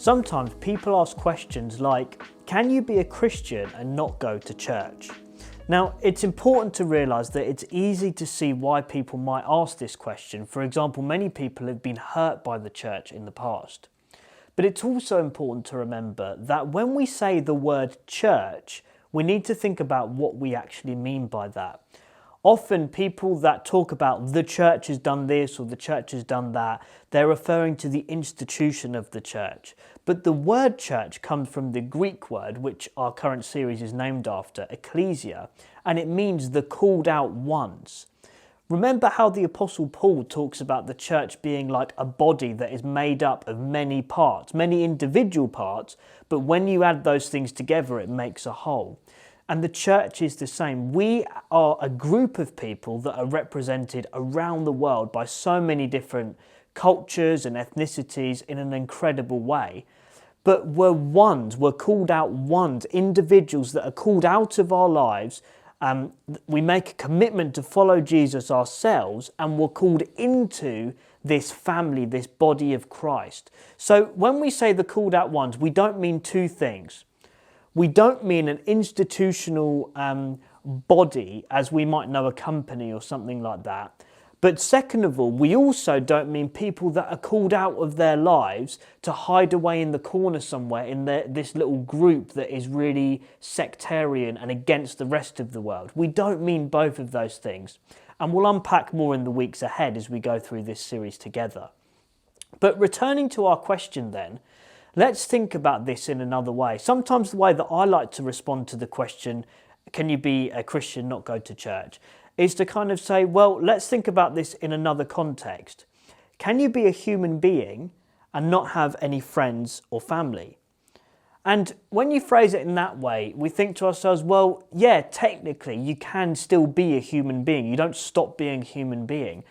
Sometimes people ask questions like, can you be a Christian and not go to church? Now, it's important to realise that it's easy to see why people might ask this question. For example, many people have been hurt by the church in the past. But it's also important to remember that when we say the word church, we need to think about what we actually mean by that. Often people that talk about the church has done this or the church has done that, they're referring to the institution of the church. But the word church comes from the Greek word, which our current series is named after, Ekklesia, and it means the called out ones. Remember how the Apostle Paul talks about the church being like a body that is made up of many parts, many individual parts, but when you add those things together, it makes a whole. And the church is the same. We are a group of people that are represented around the world by so many different cultures and ethnicities in an incredible way. But we're ones, we're called out ones, individuals that are called out of our lives. We make a commitment to follow Jesus ourselves, and we're called into this family, this body of Christ. So when we say the called out ones, we don't mean two things. We don't mean an institutional body as we might know a company or something like that. But second of all, we also don't mean people that are called out of their lives to hide away in the corner somewhere in this little group that is really sectarian and against the rest of the world. We don't mean both of those things. And we'll unpack more in the weeks ahead as we go through this series together. But returning to our question then, let's think about this in another way. Sometimes the way that I like to respond to the question, can you be a Christian, not go to church, is to kind of say, well, let's think about this in another context. Can you be a human being and not have any friends or family? And when you phrase it in that way, we think to ourselves, well, yeah, technically you can still be a human being. You don't stop being a human being.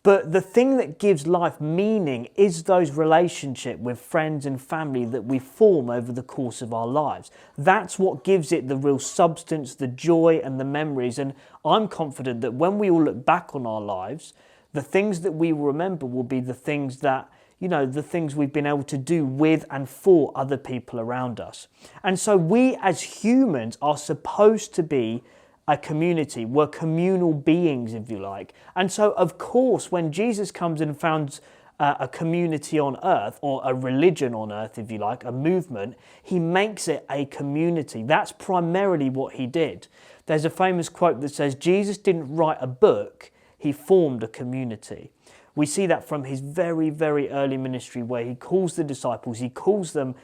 But the thing that gives life meaning is those relationships with friends and family that we form over the course of our lives. That's what gives it the real substance, the joy and the memories. And I'm confident that when we all look back on our lives, the things that we will remember will be the things that, the things we've been able to do with and for other people around us. And so we as humans are supposed to be a community. We're communal beings, if you like. And so, of course, when Jesus comes and founds a community on earth, or a religion on earth, if you like, a movement, he makes it a community. That's primarily what he did. There's a famous quote that says, Jesus didn't write a book, he formed a community. We see that from his very, very early ministry where he calls the disciples, he calls them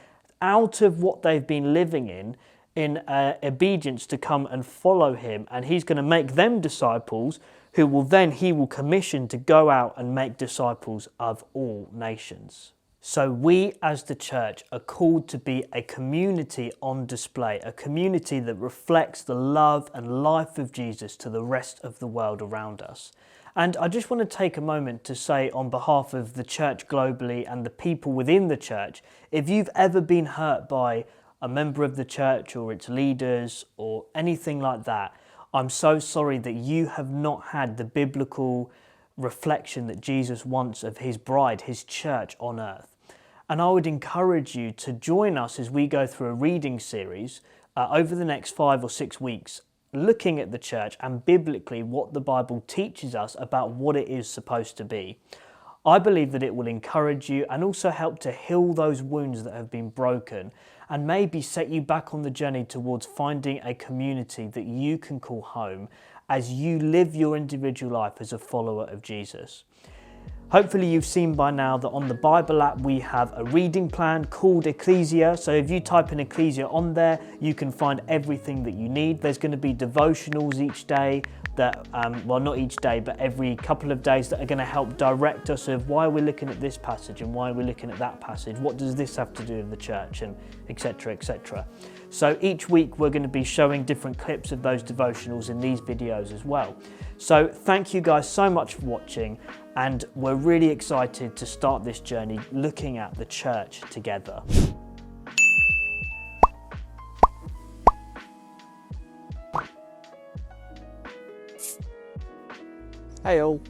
out of what they've been living in obedience to come and follow him, and he's going to make them disciples who he will commission to go out and make disciples of all nations. So we as the church are called to be a community on display, a community that reflects the love and life of Jesus to the rest of the world around us. And I just want to take a moment to say on behalf of the church globally and the people within the church, if you've ever been hurt by a member of the church or its leaders or anything like that, I'm so sorry that you have not had the biblical reflection that Jesus wants of his bride, his church on earth. And I would encourage you to join us as we go through a reading series over the next 5 or 6 weeks, looking at the church and biblically what the Bible teaches us about what it is supposed to be. I believe that it will encourage you and also help to heal those wounds that have been broken, and maybe set you back on the journey towards finding a community that you can call home as you live your individual life as a follower of Jesus. Hopefully you've seen by now that on the Bible app we have a reading plan called Ekklesia. So if you type in Ekklesia on there, you can find everything that you need. There's going to be devotionals each day that, not each day, but every couple of days that are going to help direct us of why we're looking at this passage and why we're looking at that passage. What does this have to do with the church, and etc., etc. So each week we're going to be showing different clips of those devotionals in these videos as well. So thank you guys so much for watching, and we're really excited to start this journey looking at the church together. Hey all,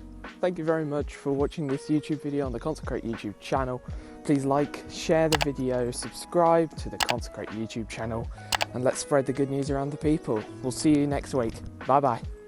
thank you very much for watching this YouTube video on the Consecrate YouTube channel. Please like, share the video, subscribe to the Consecrate YouTube channel, and let's spread the good news around the people. We'll see you next week. Bye bye.